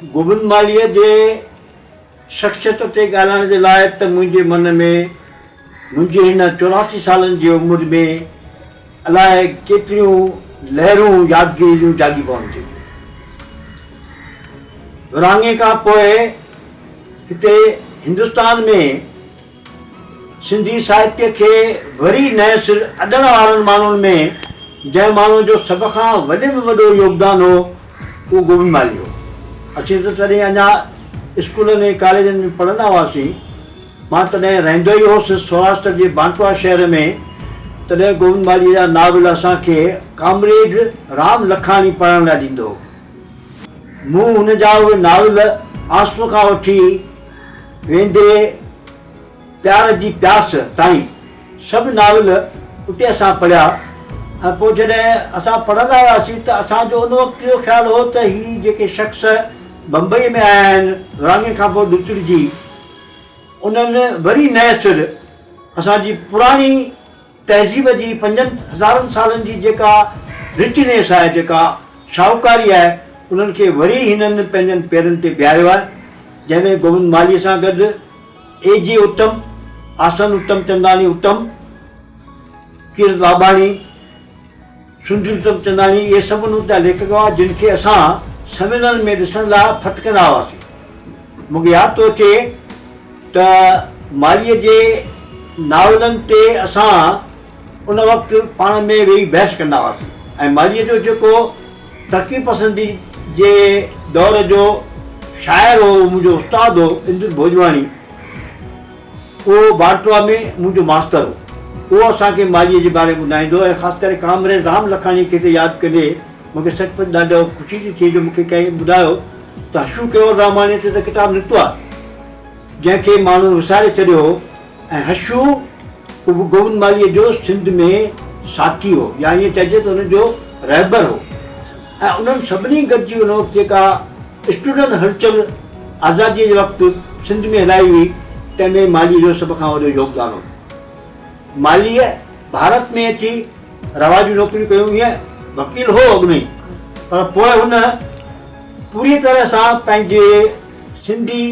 गोविंद मालीअ जे शख़्सियत ते ॻाल्हाइण जे लाइ त मुंहिंजे मन में मुंहिंजी हिन 84 सालनि जी उमिरि में अलाए केतिरियूं लहरूं यादगिरियूं जागी पवनि थियूं। विरहाङे खां पोइ हिते हिंदुस्तान में सिंधी साहित्य खे वरी नए सिर अॾण वारनि माण्हुनि में जंहिं माण्हू जो सभ खां वॾे में वॾो योगदानु हो उहो गोविंद माली हो। असीं त तॾहिं अञा स्कूलनि ऐं कॉलेजनि में पढ़ंदा हुआसीं। मां तॾहिं रहंदो ई हुउसि सौराष्ट्र जे बांटवा शहर में। तॾहिं गोविंद माली जा नावल असांखे कामरेड राम लखाणी पढ़ण लाइ ॾींदो हो। मूं हुन जा उहे नावल आंसू खां वठी वेंदे प्यार जी प्यास ताईं सभु नावल उते असां पढ़िया। ऐं पोइ जॾहिं असां पढ़ंदा हुआसीं त असांजो उन वक़्तु जो ख़्यालु हो त हीअ जेके शख़्स बम्बई में आया आहिनि विरहाङे खां पोइ ॾुतड़जी, उन्हनि वरी नए सिर असांजी पुराणी तहज़ीब जी 5000 सालनि जी जेका रिचनेस आहे, जेका शाहूकारी आहे, उन्हनि खे वरी हिननि पंहिंजनि पेरनि ते बीहारियो आहे। जंहिंमें गोविंद मालीअ सां गॾु A.J. उत्तम, आसन उत्तम चंदानी उत्तम, कीर्त बाबाणी, सुंदरी उत्तम चंदानी, इहे सभु उन लेखक हुआ जिन खे असां सम्मेलन में ॾिसण लाइ फटकंदा हुआसीं। मूंखे यादि थो अचे त मालीअ जे नावलनि ते असां उन वक़्तु पाण में वेही बहस कंदा हुआसीं। ऐं मालीअ जो जेको तरक़ी पसंदी जे दौर जो शाइर हो, मुंहिंजो उस्तादु हो इंद्र भोजवाणी, उहो बांटवा में मुंहिंजो मास्तर हो। उहो असांखे मालीअ जे बारे में ॿुधाईंदो ऐं ख़ासि करे कामरेड राम लखाणी खे त यादि करे मूंखे सचुपचु ॾाढो ख़ुशी थी थिए जो मूंखे कंहिं ॿुधायो त हशू केवल रामाणी ते त किताबु निकितो आहे जंहिंखे माण्हू विसारे छॾियो। ऐं हशू उहो गोविंद मालीअ जो सिंध में साथी हो, या ईअं चइजे त हुनजो रहबर हो। ऐं उन्हनि सभिनी गॾिजी हुन वक़्तु जेका स्टूडेंट हलचल आज़ादीअ जे वक़्तु सिंध में हलाई हुई, तंहिंमें मालीअ जो सभ खां वॾो योगदानु हो। मालीअ भारत में अची रवा जूं नौकरियूं कयूं। ईअं वकील हो अॻु में, पर पोइ हुन पूरी तरह सां पंहिंजे सिंधी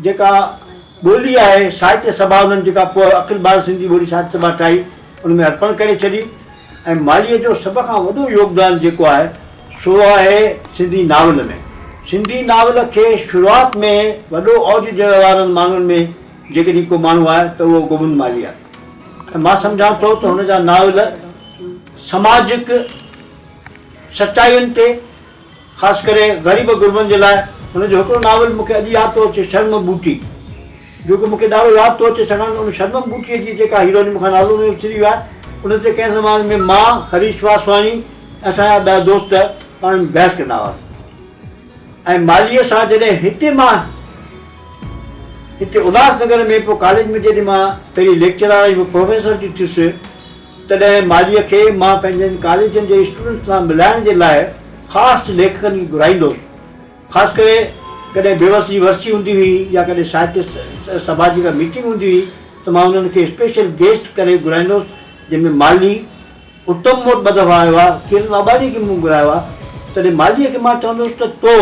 जेका ॿोली आहे साहित्य सभा, हुननि जेका पोइ अखिल भारत सिंधी ॿोली साहित्य सभा ठाही, उन में अर्पण करे छॾी। ऐं मालीअ जो सभ खां वॾो योगदानु जेको आहे सो आहे सिंधी नावल में। सिंधी नावल खे शुरूआति में वॾो औज ॾियण वारनि माण्हुनि में जेकॾहिं को माण्हू आहे त उहो गोविंद माली आहे। ऐं मां सम्झां थो त हुन जा नावल समाजिक सचाइयुनि ते, ख़ासि करे ग़रीब गुरबनि जे लाइ, हुनजो हिकिड़ो नावल मूंखे अॼु यादि थो अचे, शर्म बूटी, जेको मूंखे ॾाढो यादि थो अचे छाकाणि उन शर्म बूटीअ जी जेका हीरोइन मूंखां नालो में उछरी वियो आहे, उन ते कंहिं ज़माने में मां, हरीश वासवाणी, असांजा ॿिया दोस्त पाण में बहस कंदा हुआसीं। ऐं मालीअ सां जॾहिं हिते उल्हासनगर में पोइ कॉलेज में जॾहिं मां पहिरीं लेक्चरार ऐं प्रोफेसर जी थियुसि, तॾहिं मालीअ खे मां पंहिंजनि कॉलेजनि जे स्टूडेंट सां मिलाइण जे लाइ ख़ासि लेखकनि खे घुराईंदुसि। ख़ासि करे कॾहिं बेवस जी वर्सी हूंदी हुई या कॾहिं साहित्य सभा जी का मीटिंग हूंदी हुई त मां उन्हनि खे स्पेशल गेस्ट करे घुराईंदुसि, जंहिंमें माली उत्तम मोट ॿ दफ़ा आयो आहे, कीर्त बाबाणी खे मूं घुरायो आहे। तॾहिं मालीअ खे मां चवंदुसि त तो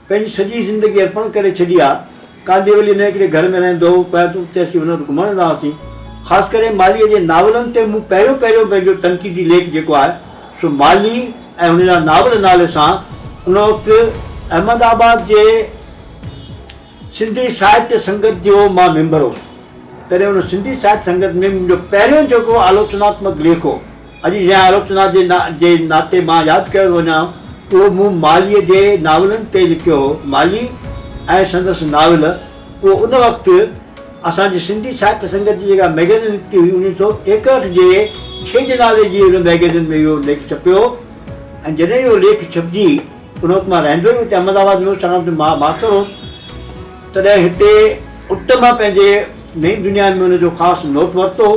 पंहिंजी सॼी ज़िंदगी अर्पण करे छॾी आहे। कांदिवली में हिकिड़े घर में रहंदो हो, पहिरियों त उते असीं हुन वटि घुमण वेंदा हुआसीं। ख़ासि करे मालीअ जे नावलनि ते मूं पहिरियों पंहिंजो तनक़ीदी लेख जेको आहे सो माली ऐं हुनजा नावल नाले सां उन वक़्तु अहमदाबाद जे सिंधी साहित्य संगत जो मां मेंबर हुउसि। तॾहिं हुन सिंधी साहित्य संगत में मुंहिंजो पहिरियों जेको आलोचनात्मक लेख हो, अॼु जंहिं आलोचना जे नाते मां यादि कयो वञा, उहो मूं मालीअ जे नावलनि ते लिखियो हो। माली ऐं संदसि नावल, उहो उन वक़्तु असांजी सिंधी साहित्य संगत जी जेका मैगज़ीन निकिती हुई 1961 जे छेज नाले जी हुन मैगज़ीन में इहो लेख छपियो। ऐं जॾहिं इहो लेख छपिजी, उन वक़्तु मां रहंदो ई हुते अहमदाबाद में हुउसि, मां मास्टर हुउसि, तॾहिं हिते उत्तम पंहिंजे नई दुनिया में हुनजो ख़ासि नोट वरितो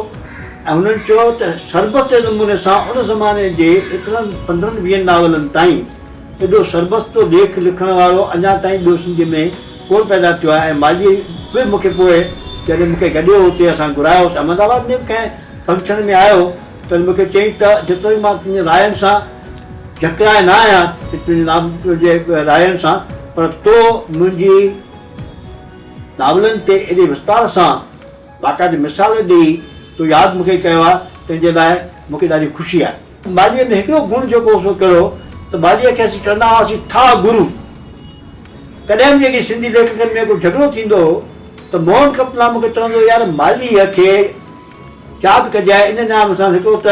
ऐं हुननि चयो त सरबस्त नमूने सां उन ज़माने जे एतिरनि 15-20 नावलनि ताईं एॾो सरबस्तो लेख लिखण वारो अञा ताईं ॿियो सिंधीअ में कोन पैदा थियो आहे। ऐं मालीअ बि मूंखे पोइ जॾहिं मूंखे गॾियो हुते असां घुरायोसीं अहमदाबाद में कंहिं फंक्शन में आयो त मूंखे चई त जेतिरो ई मां तुंहिंजे रायनि सां झकराए न आहियां, तुंहिंजे नाम जे रायनि सां, पर तो मुंहिंजी नावलनि ते एॾे विस्तार सां बाक़ाइदे मिसाल ॾेई तो यादि मूंखे कयो आहे, तंहिंजे लाइ मूंखे ॾाढी ख़ुशी आहे। मालीअ में हिकिड़ो गुण जेको सो कहिड़ो त मालीअ खे असीं चवंदा हुआसीं था गुरू। कॾहिं बि जेकी सिंधी लेखकनि में को झगड़ो थींदो हो त मोहन कपला मूंखे चवंदो यार मालीअ खे यादि कजांइ इन नाम सां हिकिड़ो त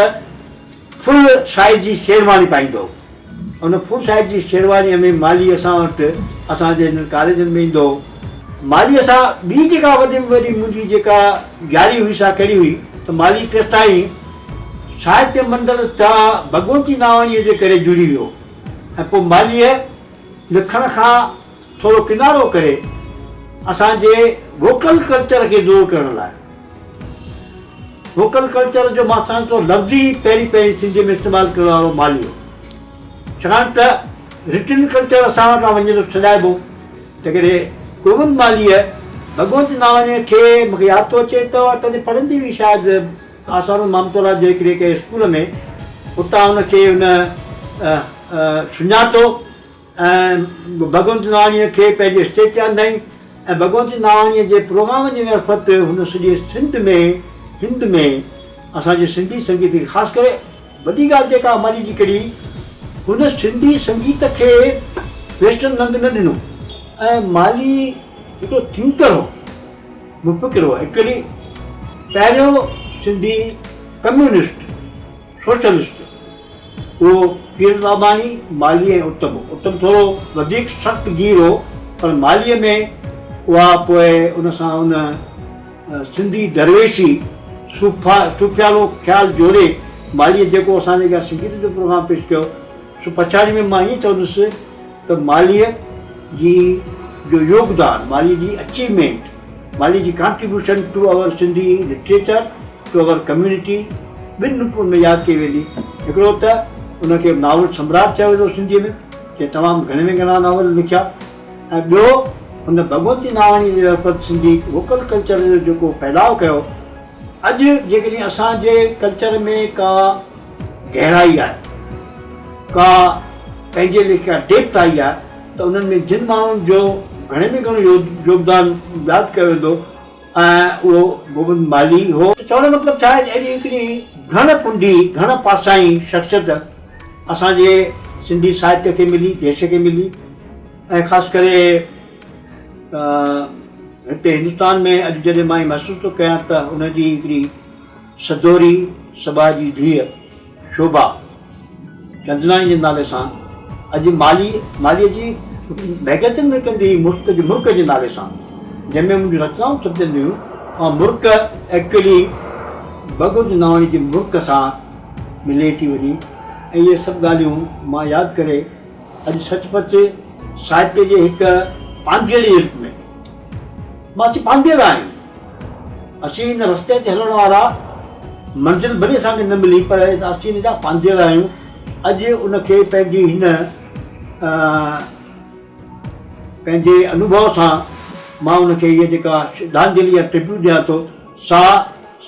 फुल साइज़ जी शेरवानी पाईंदो। उन फुल साइज़ जी शेरवानीअ में माली असां वटि असांजे हिन कॉलेजनि में ईंदो। मालीअ सां ॿी जेका वॾी में वॾी मुंहिंजी जेका यारी हुई सा कहिड़ी हुई त माली तेसि ताईं साहित्य मंडल सां भगवंती नावाणीअ जे करे जुड़ी वियो ऐं पोइ मालीअ लिखण खां थोरो किनारो करे असांजे वोकल कल्चर खे दूर करण लाइ, वोकल कल्चर जो मां सम्झो लफ़्ज़ ई पहिरीं सिंधीअ में इस्तेमालु करण वारो माली हो। छाकाणि त रिटन कल्चर असां वटां वञे थो छॾाइबो। त करे गोविंद मालीअ भगवंत नावाणीअ खे मूंखे यादि थो अचे त तॾहिं पढ़ंदी हुई शायदि आसार मामतोला जे हिकिड़े कंहिं स्कूल में, उतां हुनखे हुन सुञातो ऐं भगवंत नावाणीअ खे पंहिंजे स्टेज ते आंदाई ऐं भगवंत नावाणीअ जे प्रोग्राम जे मार्फत हुन सॼे हिंद में असांजे सिंधी संगीत खे ख़ासि करे वॾी ॻाल्हि जेका माली जी कढी, हुन सिंधी संगीत खे वेस्टर्न रंग न ॾिनो ऐं माली हिकिड़ो थिंकर हो, मुफ़किर हो। एक्चुअली पहिरियों सिंधी कम्यूनिस्ट सोशलिस्ट उहो पीर बाबानी, माली ऐं उत्तम थोरो वधीक सख़्तु गीर हो, पर मालीअ में उहा पोइ उन सां उन सिंधी दरवेशी सूफ़ियालो ख़्यालु जोड़े मालीअ जेको असांजे घरु संगीत जो प्रोग्राम पेश कयो, सो पछाड़ी में मां ईअं चवंदुसि त मालीअ जी जो योगदान, मालीअ जी अचीवमेंट, माली जी contribution to our Sindhi literature, to our community ॿिनि रूपनि में यादि कई वेंदी। हिकिड़ो त उनखे नावल सम्राट चयो वेंदो सिंधीअ में, जे तमामु घणे में घणा नावल लिखिया, ऐं ॿियो हुन भगवंती नावाणी जे तरफ़ सिंधी वोकल कल्चर जो जेको फैलाव कयो। अॼु जेकॾहिं असांजे कल्चर में का गहराई आहे, का पंहिंजे लेखा डेप्थ आई आहे, त उन्हनि में जिन माण्हुनि जो घणे में घणो योगदान यादि कयो वेंदो ऐं उहो गोविंद माली हो। चवण जो मतिलबु छा आहे, अहिड़ी हिकिड़ी घण कुंडी घण पासाई शख़्सियत असांजे सिंधी साहित्य खे मिली, देश खे मिली ऐं ख़ासि करे हिते हिंदुस्तान में अॼु जॾहिं मां महसूसु थो कयां त हुनजी हिकिड़ी सदोरी सभा जी धीअ शोभा चंदनाणी जे नाले सां अॼु मालीअ जी मैगज़िन में कंदी हुई मुल्क जे नाले सां, जंहिंमें मुंहिंजियूं रचनाऊं छपजंदियूं हुयूं। ऐं मुल्क एक्चुअली भगवंत नावाणी जे मुल्क सां मिले थी वञी ऐं इहे सभु ॻाल्हियूं मां यादि करे अॼु सचपच साहित्य जे हिकु पांधेड़ी रूप में मां असीं पांधेड़ा आहियूं। असीं हिन रस्ते ते हलण वारा, मंज़िल भले असांखे न मिली पर असीं हिन जा पांधेड़ा आहियूं। अॼु उनखे पंहिंजी हिन पंहिंजे अनुभव सां मां उनखे इहा जेका श्रद्धांजलि या ट्रिब्यूट ॾियां थो, सा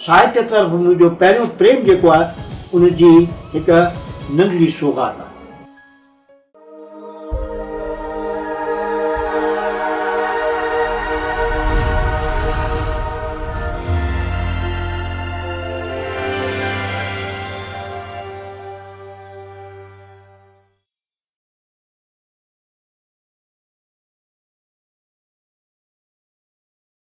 साहित्य तरफ़ मुंहिंजो पहिरियों प्रेम जेको आहे उनजी हिकु नंढड़ी सौगात आहे।